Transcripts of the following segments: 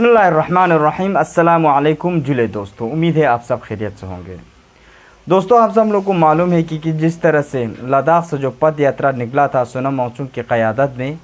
बिस्मिल्लाहिर्रहमानिर्रहीम। अस्सलामु अलैकुम जुले दोस्तों, उम्मीद है आप सब खैरियत से होंगे। दोस्तों, आप सब लोग को मालूम है कि जिस तरह से लद्दाख से जो पद यात्रा निकला था सोनम वांगचुक की क़यादत में,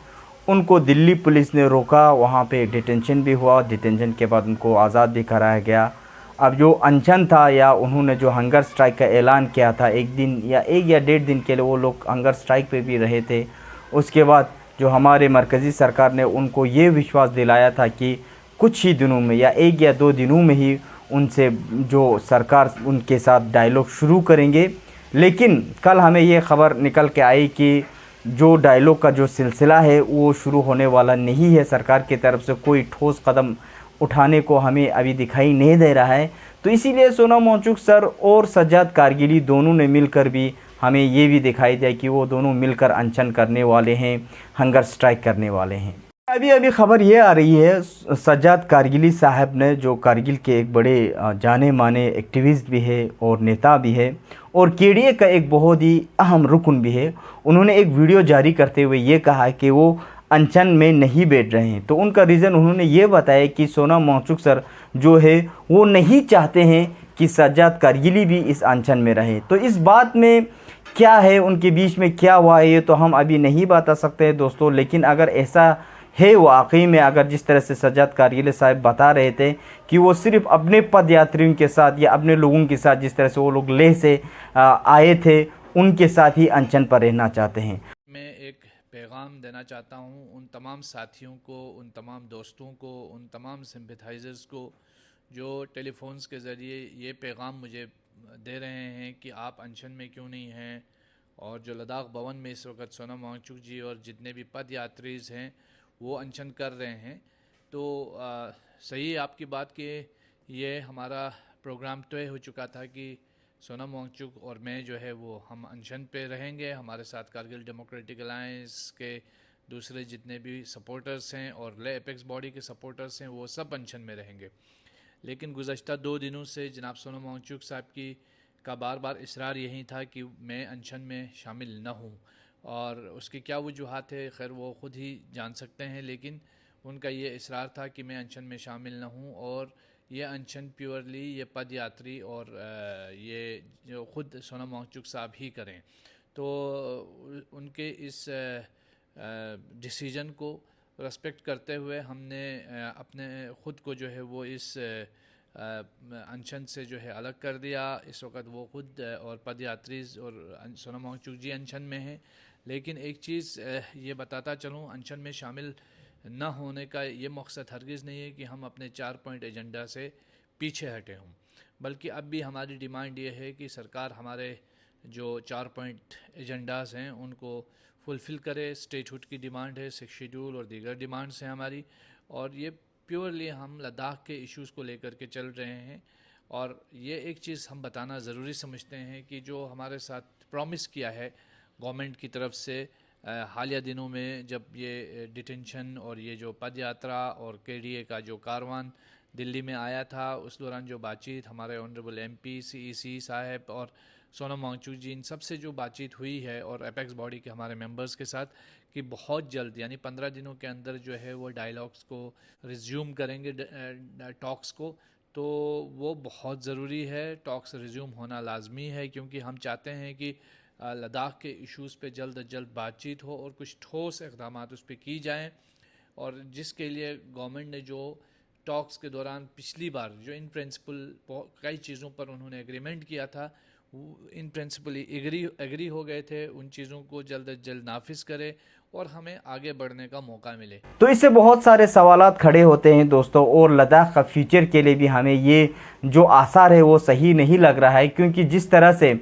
उनको दिल्ली पुलिस ने रोका, वहाँ पे डिटेंशन भी हुआ। डिटेंशन के बाद उनको आज़ाद भी कराया गया। अब जो अनशन था या उन्होंने जो हंगर स्ट्राइक का ऐलान किया था, एक दिन या 1 या 1.5 दिन के लिए वो लोग हंगर स्ट्राइक पे भी रहे थे। उसके बाद जो हमारे मरकज़ी सरकार ने उनको ये विश्वास दिलाया था कि कुछ ही दिनों में या 1 या 2 दिनों में ही उनसे जो सरकार उनके साथ डायलॉग शुरू करेंगे। लेकिन कल हमें ये ख़बर निकल के आई कि जो डायलॉग का जो सिलसिला है वो शुरू होने वाला नहीं है। सरकार की तरफ से कोई ठोस कदम उठाने को हमें अभी दिखाई नहीं दे रहा है। तो इसीलिए सोनम वांगचुक सर और सज्जाद कारगिली दोनों ने मिलकर भी हमें ये भी दिखाई दिया कि वो दोनों मिलकर अनशन करने वाले हैं, हंगर स्ट्राइक करने वाले हैं। अभी ख़बर ये आ रही है, सज्जाद कारगिली साहब ने, जो कारगिल के एक बड़े जाने माने एक्टिविस्ट भी है और नेता भी है और केडीए का एक बहुत ही अहम रुकन भी है, उन्होंने एक वीडियो जारी करते हुए ये कहा कि वो अनशन में नहीं बैठ रहे हैं। तो उनका रीज़न उन्होंने ये बताया कि सोनम वांगचुक सर जो है वो नहीं चाहते हैं कि सज्जाद कारगिली भी इस अनशन में रहे। तो इस बात में क्या है, उनके बीच में क्या हुआ है, ये तो हम अभी नहीं बता सकते हैं दोस्तों। लेकिन अगर ऐसा है वाकई में, अगर जिस तरह से सज्जाद कारगिली साहब बता रहे थे कि वो सिर्फ अपने पद यात्रियों के साथ या अपने लोगों के साथ, जिस तरह से वो लोग लेह से आए थे, उनके साथ ही अनशन पर रहना चाहते हैं। मैं एक पैगाम देना चाहता हूँ उन तमाम साथियों को, उन तमाम दोस्तों को, उन तमाम सिंपैथाइज़र्स को जो टेलीफोन्स के ज़रिए ये पैगाम मुझे दे रहे हैं कि आप अनशन में क्यों नहीं हैं। और जो लद्दाख भवन में इस वक्त सोनम वांगचुक जी और जितने भी पद यात्रीज़ हैं वो अनशन कर रहे हैं। तो सही आपकी बात कि ये हमारा प्रोग्राम तय हो चुका था कि सोनम वांगचुक और मैं जो है वो हम अनशन पे रहेंगे। हमारे साथ कारगिल डेमोक्रेटिक अलायंस के दूसरे जितने भी सपोर्टर्स हैं और ले एपेक्स बॉडी के सपोर्टर्स हैं वो सब अनशन में रहेंगे। लेकिन गुज़श्ता 2 दिनों से जनाब सोनम वांगचुक साहब का बार बार इसरार यही था कि मैं अनशन में शामिल न हूँ, और उसकी क्या वजूहात है खैर वो ख़ुद ही जान सकते हैं। लेकिन उनका ये इसरार था कि मैं अनशन में शामिल न हूँ और ये अनशन प्योरली ये पद यात्री और ये जो ख़ुद सोनम वांगचुक साहब ही करें। तो उनके इस डिसीजन को रेस्पेक्ट करते हुए हमने अपने ख़ुद को जो है वो इस अनशन से जो है अलग कर दिया। इस वक्त वो ख़ुद और पद यात्री और सोनम वांगचुक जी अनशन में हैं। लेकिन एक चीज़ ये बताता चलूँ, अनशन में शामिल न होने का ये मकसद हरगिज़ नहीं है कि हम अपने 4 पॉइंट एजेंडा से पीछे हटे हों, बल्कि अब भी हमारी डिमांड ये है कि सरकार हमारे जो 4 पॉइंट एजेंडाज़ हैं उनको फुलफ़िल करे। स्टेटहुड की डिमांड है, 6 शेड्यूल और दीगर डिमांड्स हैं हमारी, और ये प्योरली हम लद्दाख के इश्यूज़ को लेकर के चल रहे हैं। और ये एक चीज़ हम बताना ज़रूरी समझते हैं कि जो हमारे साथ प्रॉमिस किया है गवर्नमेंट की तरफ से हालिया दिनों में, जब ये डिटेंशन और ये जो पद यात्रा और केडीए का जो कारवान दिल्ली में आया था, उस दौरान जो बातचीत हमारे ऑनरेबल एमपी सीईसी साहब और सोनम वांगचुक जी, इन सब से जो बातचीत हुई है और एपेक्स बॉडी के हमारे मेंबर्स के साथ, कि बहुत जल्द यानी 15 दिनों के अंदर जो है वो डायलॉग्स को रिज्यूम करेंगे, टॉक्स को। तो वो बहुत ज़रूरी है, टॉक्स रिज्यूम होना लाजमी है, क्योंकि हम चाहते हैं कि लद्दाख के इश्यूज़ पे जल्द अज जल्द बातचीत हो और कुछ ठोस इक़दाम उस पर की जाएँ। और जिसके लिए गवर्नमेंट ने जो टॉक्स के दौरान पिछली बार जो इन प्रिंसिपल कई चीज़ों पर उन्होंने एग्रीमेंट किया था, इन प्रिंसिपल एग्री हो गए थे, उन चीज़ों को जल्द अज जल्द नाफिज करे और हमें आगे बढ़ने का मौका मिले। तो इससे बहुत सारे सवालात खड़े होते हैं दोस्तों, और लद्दाख का फ्यूचर के लिए भी हमें ये जो आसार है वो सही नहीं लग रहा है, क्योंकि जिस तरह से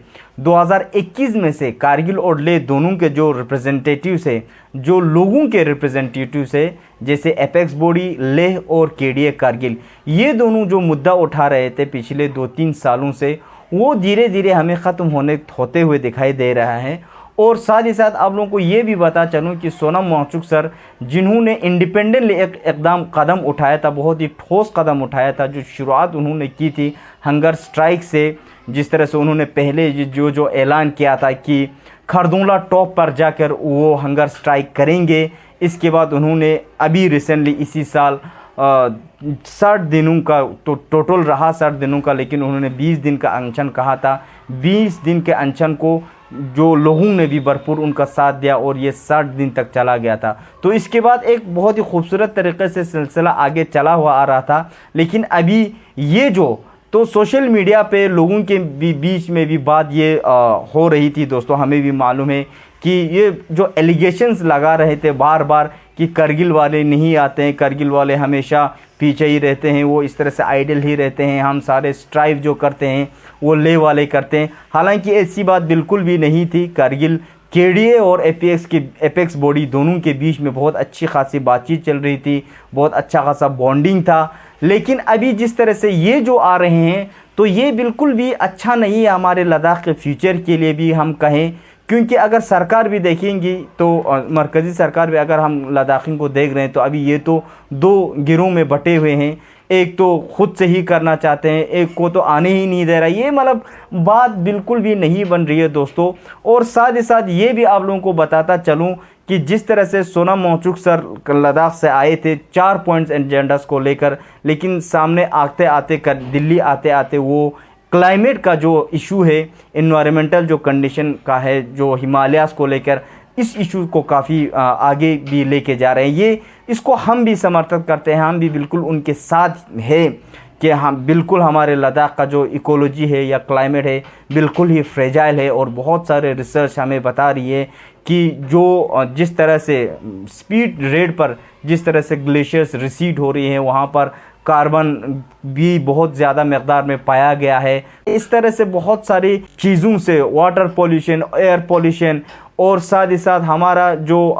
2021 में से कारगिल और लेह दोनों के जो रिप्रेजेंटेटिव्स है, जो लोगों के रिप्रेजेंटेटिव्स है, जैसे एपेक्स बॉडी लेह और केडीए कारगिल, ये दोनों जो मुद्दा उठा रहे थे पिछले 2-3 सालों से, वो धीरे धीरे हमें ख़त्म होते हुए दिखाई दे रहा है। और साथ ही साथ आप लोगों को ये भी बता चलूँ कि सोनम वांगचुक सर, जिन्होंने इंडिपेंडेंटली एक एकदम कदम उठाया था, बहुत ही ठोस कदम उठाया था, जो शुरुआत उन्होंने की थी हंगर स्ट्राइक से, जिस तरह से उन्होंने पहले जो ऐलान किया था कि खरदूला टॉप पर जाकर वो हंगर स्ट्राइक करेंगे। इसके बाद उन्होंने अभी रिसेंटली इसी साल 60 दिनों का तो टोटल रहा 60 दिनों का, लेकिन उन्होंने 20 दिन का अनशन कहा था। 20 दिन के अनशन को जो लोगों ने भी भरपूर उनका साथ दिया और ये 60 दिन तक चला गया था। तो इसके बाद एक बहुत ही खूबसूरत तरीके से सिलसिला आगे चला हुआ आ रहा था। लेकिन अभी ये जो तो सोशल मीडिया पे लोगों के बीच में भी बात ये हो रही थी दोस्तों, हमें भी मालूम है कि ये जो एलिगेशंस लगा रहे थे बार बार कि करगिल वाले नहीं आते हैं, करगिल वाले हमेशा पीछे ही रहते हैं, वो इस तरह से आइडल ही रहते हैं, हम सारे स्ट्राइव जो करते हैं वो ले वाले करते हैं। हालांकि ऐसी बात बिल्कुल भी नहीं थी। करगिल केडीए और एपेक्स बॉडी दोनों के बीच में बहुत अच्छी खासी बातचीत चल रही थी, बहुत अच्छा खासा बॉन्डिंग था। लेकिन अभी जिस तरह से ये जो आ रहे हैं तो ये बिल्कुल भी अच्छा नहीं है हमारे लद्दाख के फ्यूचर के लिए भी हम कहें, क्योंकि अगर सरकार भी देखेंगी तो मरकज़ी सरकार भी, अगर हम लद्दाखियों को देख रहे हैं तो अभी ये तो 2 गिरोह में बटे हुए हैं। एक तो खुद से ही करना चाहते हैं, एक को तो आने ही नहीं दे रहा। ये मतलब बात बिल्कुल भी नहीं बन रही है दोस्तों। और साथ ही साथ ये भी आप लोगों को बताता चलूँ कि जिस तरह से सोनम वांगचुक सर लद्दाख से आए थे 4 पॉइंट्स एजेंडास को लेकर, लेकिन सामने आते आते दिल्ली आते आते वो क्लाइमेट का जो इशू है, इन्वायरमेंटल जो कंडीशन का है, जो हिमालयाज़ को लेकर, इस इशू को काफ़ी आगे भी लेके जा रहे हैं। ये इसको हम भी समर्थन करते हैं, हम भी बिल्कुल उनके साथ है कि हम बिल्कुल हमारे लद्दाख का जो इकोलॉजी है या क्लाइमेट है बिल्कुल ही फ्रेजाइल है। और बहुत सारे रिसर्च हमें बता रही है कि जो जिस तरह से स्पीड रेट पर जिस तरह से ग्लेशियर्स रिसीड हो रही हैं, वहाँ पर कार्बन भी बहुत ज़्यादा मकदार में पाया गया है। इस तरह से बहुत सारी चीज़ों से वाटर पोल्यूशन, एयर पोल्यूशन और साथ ही साथ हमारा जो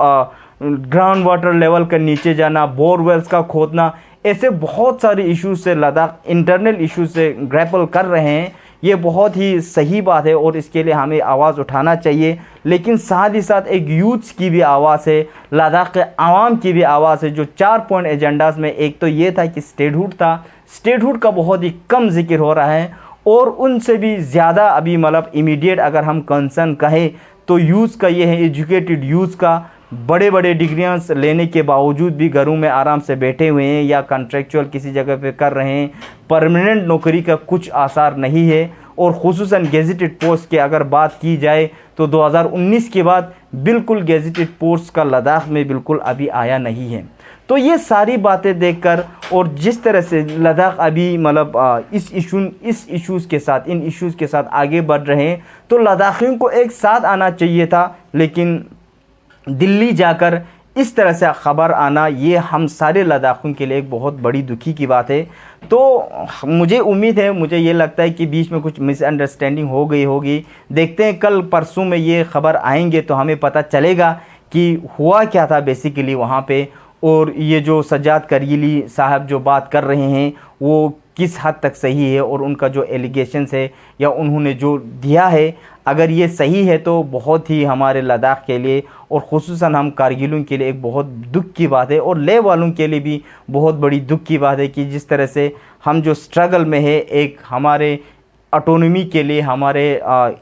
ग्राउंड वाटर लेवल का नीचे जाना, बोरवेल्स का खोदना, ऐसे बहुत सारे इश्यूज से लद्दाख इंटरनल इश्यूज से ग्रैपल कर रहे हैं। ये बहुत ही सही बात है और इसके लिए हमें आवाज़ उठाना चाहिए। लेकिन साथ ही साथ एक यूथ्स की भी आवाज़ है, लद्दाख के आवाम की भी आवाज़ है। जो 4 पॉइंट एजेंडाज में एक तो ये था कि स्टेटहुड था, स्टेटहुड का बहुत ही कम जिक्र हो रहा है। और उनसे भी ज़्यादा अभी मतलब इमीडिएट अगर हम कंसर्न कहें तो यूथ का ये है, एजुकेटेड यूथ का, बड़े बड़े डिग्रियां लेने के बावजूद भी घरों में आराम से बैठे हुए हैं या कॉन्ट्रैक्चुअल किसी जगह पे कर रहे हैं, परमानेंट नौकरी का कुछ आसार नहीं है। और खुसूसन गेजेटेड पोस्ट की अगर बात की जाए तो 2019 के बाद बिल्कुल गेजेटेड पोस्ट का लद्दाख में बिल्कुल अभी आया नहीं है। तो ये सारी बातें देखकर और जिस तरह से लद्दाख अभी मतलब इस इश्यूज़ के साथ, इन इश्यूज़ के साथ आगे बढ़ रहे हैं, तो लद्दाखियों को एक साथ आना चाहिए था। लेकिन दिल्ली जाकर इस तरह से खबर आना, ये हम सारे लद्दाखियों के लिए एक बहुत बड़ी दुखी की बात है। तो मुझे उम्मीद है, मुझे ये लगता है कि बीच में कुछ मिसअंडरस्टैंडिंग हो गई होगी। देखते हैं कल परसों में ये खबर आएंगे तो हमें पता चलेगा कि हुआ क्या था बेसिकली वहाँ पे। और ये जो सज्जाद करगिली साहब जो बात कर रहे हैं वो किस हद तक सही है, और उनका जो एलिगेशंस है या उन्होंने जो दिया है, अगर ये सही है तो बहुत ही हमारे लद्दाख के लिए और ख़ुसूसन हम कारगिलों के लिए एक बहुत दुख की बात है। और ले वालों के लिए भी बहुत बड़ी दुख की बात है कि जिस तरह से हम जो स्ट्रगल में है, एक हमारे ऑटोनॉमी के लिए, हमारे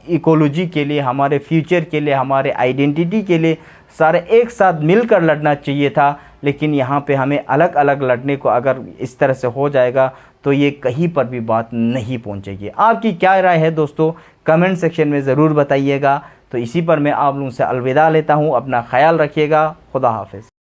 इकोलॉजी के लिए, हमारे फ्यूचर के लिए, हमारे आइडेंटिटी के लिए सारे एक साथ मिलकर लड़ना चाहिए था। लेकिन यहाँ पे हमें अलग अलग लड़ने को अगर इस तरह से हो जाएगा तो ये कहीं पर भी बात नहीं पहुँचेगी। आपकी क्या राय है दोस्तों, कमेंट सेक्शन में ज़रूर बताइएगा। तो इसी पर मैं आप लोगों से अलविदा लेता हूँ। अपना ख्याल रखिएगा। खुदा हाफिज़।